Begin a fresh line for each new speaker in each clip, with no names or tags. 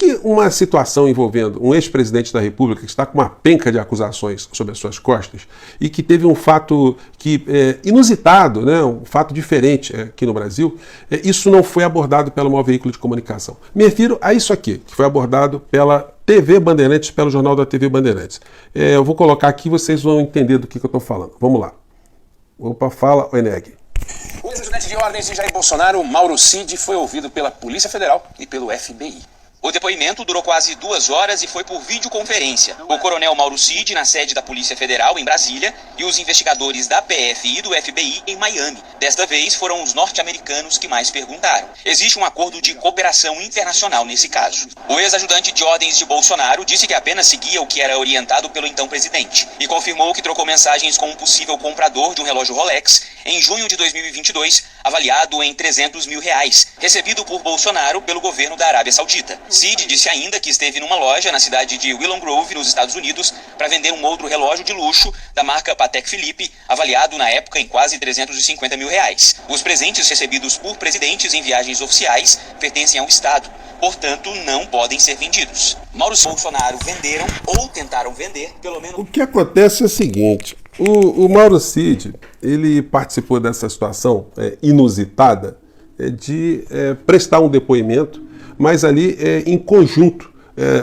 que uma situação envolvendo um ex-presidente da República que está com uma penca de acusações sobre as suas costas e que teve um fato inusitado, né, um fato diferente aqui no Brasil, isso não foi abordado pelo maior veículo de comunicação? Me refiro a isso aqui, que foi abordado pela TV Bandeirantes, pelo jornal da TV Bandeirantes. Eu vou colocar aqui e vocês vão entender do que eu estou falando. Vamos lá. Opa, fala, Eneg.
O ex-ajudante de ordens de Jair Bolsonaro, Mauro Cid, foi ouvido pela Polícia Federal e pelo FBI.
O depoimento durou quase 2 horas e foi por videoconferência. O coronel Mauro Cid na sede da Polícia Federal, em Brasília, e os investigadores da PF e do FBI em Miami. Desta vez, foram os norte-americanos que mais perguntaram. Existe um acordo de cooperação internacional nesse caso. O ex-ajudante de ordens de Bolsonaro disse que apenas seguia o que era orientado pelo então presidente e confirmou que trocou mensagens com um possível comprador de um relógio Rolex em junho de 2022, avaliado em R$300 mil, recebido por Bolsonaro pelo governo da Arábia Saudita. Cid disse ainda que esteve numa loja na cidade de Willow Grove, nos Estados Unidos, para vender um outro relógio de luxo da marca Patek Philippe, avaliado na época em quase R$350 mil. Os presentes recebidos por presidentes em viagens oficiais pertencem ao Estado, portanto não podem ser vendidos. Mauro e Bolsonaro venderam ou tentaram vender, pelo menos...
O que acontece é o seguinte, o Mauro Cid, ele participou dessa situação inusitada de prestar um depoimento, mas ali em conjunto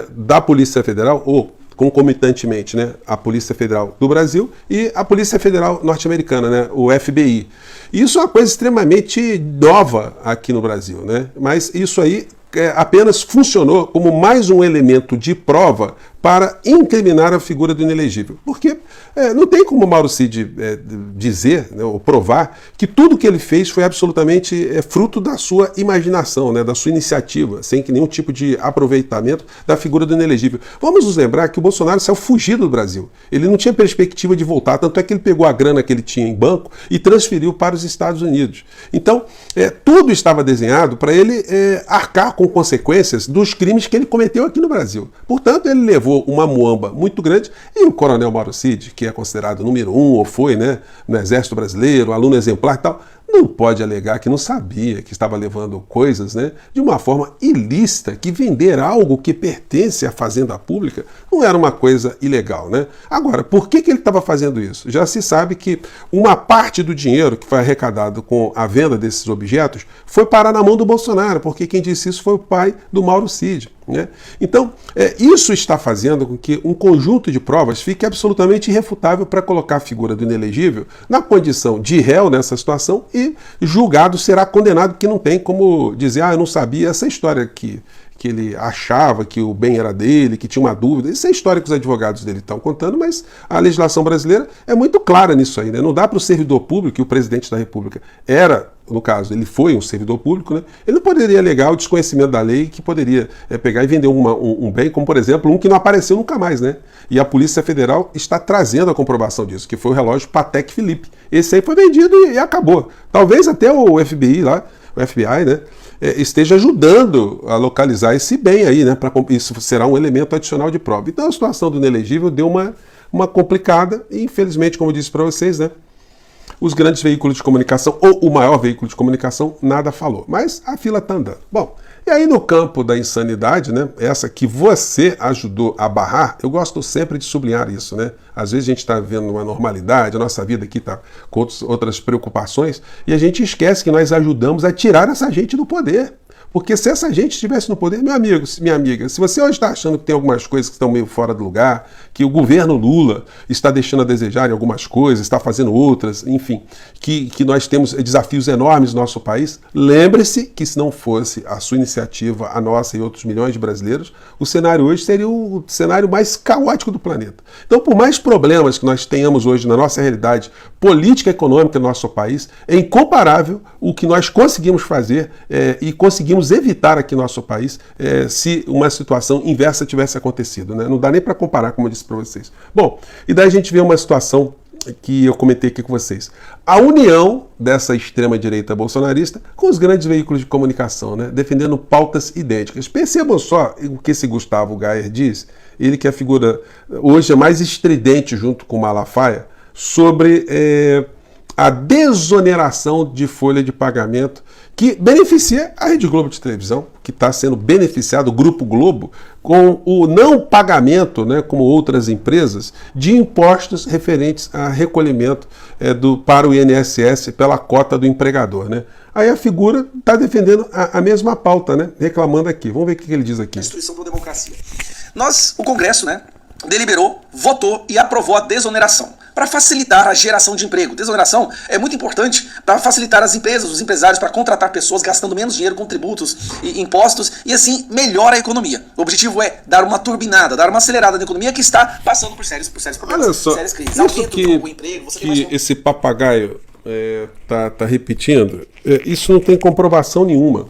da Polícia Federal, ou concomitantemente, né, a Polícia Federal do Brasil e a Polícia Federal norte-americana, né, o FBI. Isso é uma coisa extremamente nova aqui no Brasil, né? Mas isso aí apenas funcionou como mais um elemento de prova para incriminar a figura do inelegível. Porque não tem como o Mauro Cid dizer, né, ou provar que tudo que ele fez foi absolutamente fruto da sua imaginação, né, da sua iniciativa, sem que nenhum tipo de aproveitamento da figura do inelegível. Vamos nos lembrar que o Bolsonaro saiu fugido do Brasil. Ele não tinha perspectiva de voltar, tanto é que ele pegou a grana que ele tinha em banco e transferiu para os Estados Unidos. Então, tudo estava desenhado para ele arcar com consequências dos crimes que ele cometeu aqui no Brasil. Portanto, ele levou uma muamba muito grande e o coronel Mauro Cid, que é considerado número 1, ou foi, né, no Exército Brasileiro, aluno exemplar e tal, não pode alegar que não sabia que estava levando coisas, né, de uma forma ilícita, que vender algo que pertence à fazenda pública não era uma coisa ilegal, né? Agora, por que ele estava fazendo isso? Já se sabe que uma parte do dinheiro que foi arrecadado com a venda desses objetos foi parar na mão do Bolsonaro, porque quem disse isso foi o pai do Mauro Cid, né? Então, isso está fazendo com que um conjunto de provas fique absolutamente irrefutável para colocar a figura do inelegível na condição de réu nessa situação e julgado será condenado, que não tem como dizer, eu não sabia, essa história que ele achava que o bem era dele, que tinha uma dúvida. Isso é história que os advogados dele estão contando, mas a legislação brasileira é muito clara nisso aí, né? Não dá para o servidor público, e o presidente da República era, no caso, ele foi um servidor público, né? Ele não poderia alegar o desconhecimento da lei, que poderia pegar e vender um bem, como por exemplo, um que não apareceu nunca mais, né? E a Polícia Federal está trazendo a comprovação disso, que foi o relógio Patek Philippe. Esse aí foi vendido e acabou. Talvez até o FBI lá, o FBI, né, esteja ajudando a localizar esse bem aí, né? Isso será um elemento adicional de prova. Então a situação do inelegível deu uma complicada e, infelizmente, como eu disse para vocês, né, os grandes veículos de comunicação, ou o maior veículo de comunicação, nada falou. Mas a fila está andando. Bom, e aí no campo da insanidade, né, essa que você ajudou a barrar, eu gosto sempre de sublinhar isso, né? Às vezes a gente está vivendo uma normalidade, a nossa vida aqui está com outras preocupações, e a gente esquece que nós ajudamos a tirar essa gente do poder. Porque se essa gente estivesse no poder, meu amigo, minha amiga, se você hoje está achando que tem algumas coisas que estão meio fora do lugar, que o governo Lula está deixando a desejar em algumas coisas, está fazendo outras, enfim, que nós temos desafios enormes no nosso país, lembre-se que se não fosse a sua iniciativa, a nossa e outros milhões de brasileiros, o cenário hoje seria o cenário mais caótico do planeta. Então, por mais problemas que nós tenhamos hoje na nossa realidade política e econômica do nosso país, é incomparável o que nós conseguimos fazer e conseguimos evitar aqui no nosso país se uma situação inversa tivesse acontecido, né? Não dá nem para comparar, como eu disse para vocês. Bom, e daí a gente vê uma situação que eu comentei aqui com vocês. A união dessa extrema-direita bolsonarista com os grandes veículos de comunicação, né? Defendendo pautas idênticas. Percebam só o que esse Gustavo Gayer diz, ele que é a figura hoje mais estridente junto com o Malafaia, sobre a desoneração de folha de pagamento que beneficia a Rede Globo de televisão, que está sendo beneficiado, o Grupo Globo, com o não pagamento, né, como outras empresas, de impostos referentes a recolhimento para o INSS pela cota do empregador. Né? Aí a figura está defendendo a mesma pauta, né, reclamando aqui. Vamos ver o que ele diz aqui.
Instituição para a democracia. O Congresso, né, deliberou, votou e aprovou a desoneração para facilitar a geração de emprego. Desoneração é muito importante para facilitar as empresas, os empresários, para contratar pessoas gastando menos dinheiro com tributos e impostos e assim melhora a economia. O objetivo é dar uma turbinada, dar uma acelerada na economia que está passando por sérios problemas,
olha só,
sérias crises.
Isso que esse papagaio tá repetindo, isso não tem comprovação nenhuma.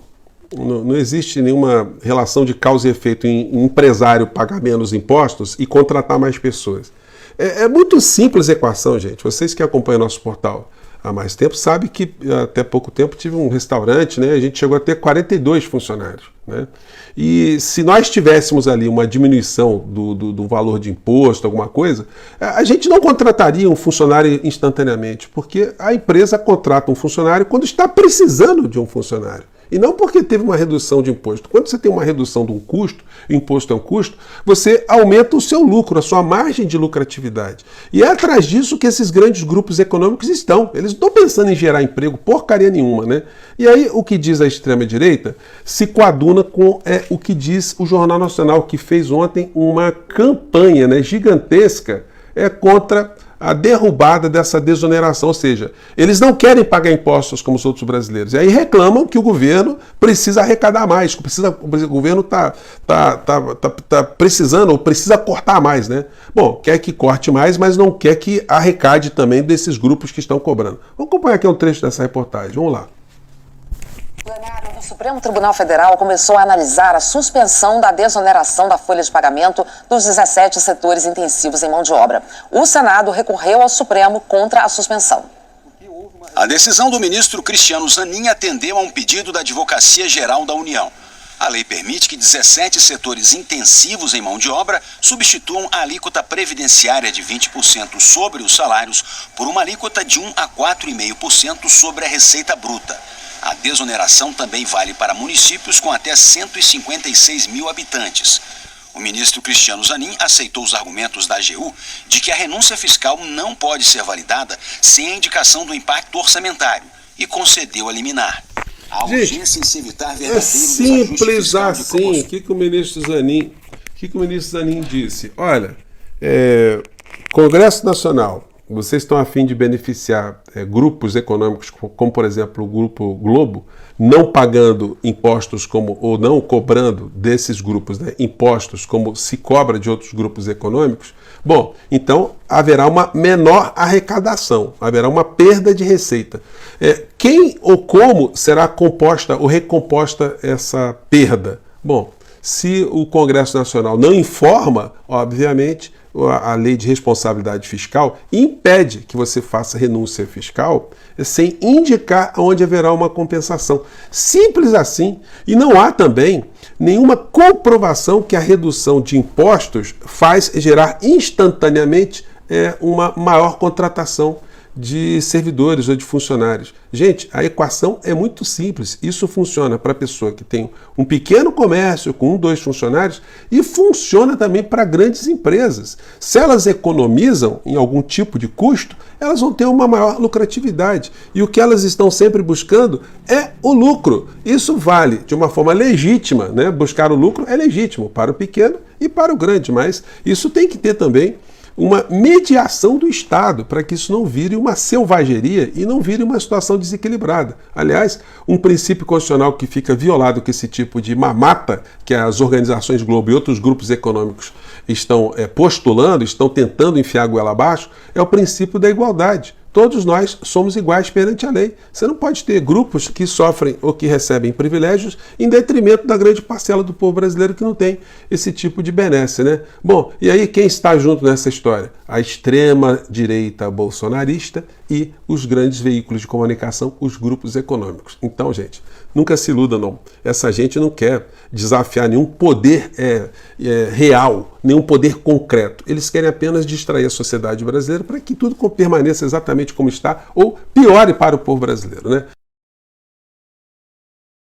Não existe nenhuma relação de causa e efeito em empresário pagar menos impostos e contratar mais pessoas. É muito simples a equação, gente. Vocês que acompanham nosso portal há mais tempo sabem que até pouco tempo tive um restaurante, né? A gente chegou a ter 42 funcionários. Né? E se nós tivéssemos ali uma diminuição do valor de imposto, alguma coisa, a gente não contrataria um funcionário instantaneamente, porque a empresa contrata um funcionário quando está precisando de um funcionário. E não porque teve uma redução de imposto. Quando você tem uma redução de um custo, imposto é um custo, você aumenta o seu lucro, a sua margem de lucratividade. E é atrás disso que esses grandes grupos econômicos estão. Eles não estão pensando em gerar emprego, porcaria nenhuma, né? E aí o que diz a extrema-direita se coaduna com o que diz o Jornal Nacional, que fez ontem uma campanha, né, gigantesca contra a derrubada dessa desoneração, ou seja, eles não querem pagar impostos como os outros brasileiros. E aí reclamam que o governo precisa arrecadar mais, o governo tá precisando ou precisa cortar mais, né? Bom, quer que corte mais, mas não quer que arrecade também desses grupos que estão cobrando. Vamos acompanhar aqui um trecho dessa reportagem, vamos lá.
O Supremo Tribunal Federal começou a analisar a suspensão da desoneração da folha de pagamento dos 17 setores intensivos em mão de obra. O Senado recorreu ao Supremo contra a suspensão.
A decisão do ministro Cristiano Zanin atendeu a um pedido da Advocacia Geral da União. A lei permite que 17 setores intensivos em mão de obra substituam a alíquota previdenciária de 20% sobre os salários por uma alíquota de 1 a 4,5% sobre a receita bruta. A desoneração também vale para municípios com até 156 mil habitantes. O ministro Cristiano Zanin aceitou os argumentos da AGU de que a renúncia fiscal não pode ser validada sem a indicação do impacto orçamentário e concedeu a liminar. A urgência em se evitar
é simples assim. O que o ministro Zanin disse? Olha, Congresso Nacional, vocês estão a fim de beneficiar grupos econômicos, como por exemplo o Grupo Globo, não pagando impostos ou não cobrando desses grupos, né, impostos como se cobra de outros grupos econômicos. Bom, então haverá uma menor arrecadação, haverá uma perda de receita. Quem ou como será composta ou recomposta essa perda? Bom, se o Congresso Nacional não informa, obviamente, a lei de responsabilidade fiscal impede que você faça renúncia fiscal sem indicar onde haverá uma compensação. Simples assim. E não há também nenhuma comprovação que a redução de impostos faz gerar instantaneamente uma maior contratação de servidores ou de funcionários. Gente, a equação é muito simples. Isso funciona para a pessoa que tem um pequeno comércio com 1, 2 funcionários e funciona também para grandes empresas. Se elas economizam em algum tipo de custo, elas vão ter uma maior lucratividade. E o que elas estão sempre buscando é o lucro. Isso vale de uma forma legítima, né? Buscar o lucro é legítimo para o pequeno e para o grande, mas isso tem que ter também uma mediação do Estado para que isso não vire uma selvageria e não vire uma situação desequilibrada. Aliás, um princípio constitucional que fica violado com esse tipo de mamata que as organizações Globo e outros grupos econômicos estão postulando, estão tentando enfiar a goela abaixo, é o princípio da igualdade. Todos nós somos iguais perante a lei. Você não pode ter grupos que sofrem ou que recebem privilégios em detrimento da grande parcela do povo brasileiro que não tem esse tipo de benesse, né? Bom, e aí quem está junto nessa história? A extrema-direita bolsonarista e os grandes veículos de comunicação, os grupos econômicos. Então, gente, nunca se iluda não. Essa gente não quer desafiar nenhum poder real, nenhum poder concreto. Eles querem apenas distrair a sociedade brasileira para que tudo permaneça exatamente como está ou piore para o povo brasileiro, né?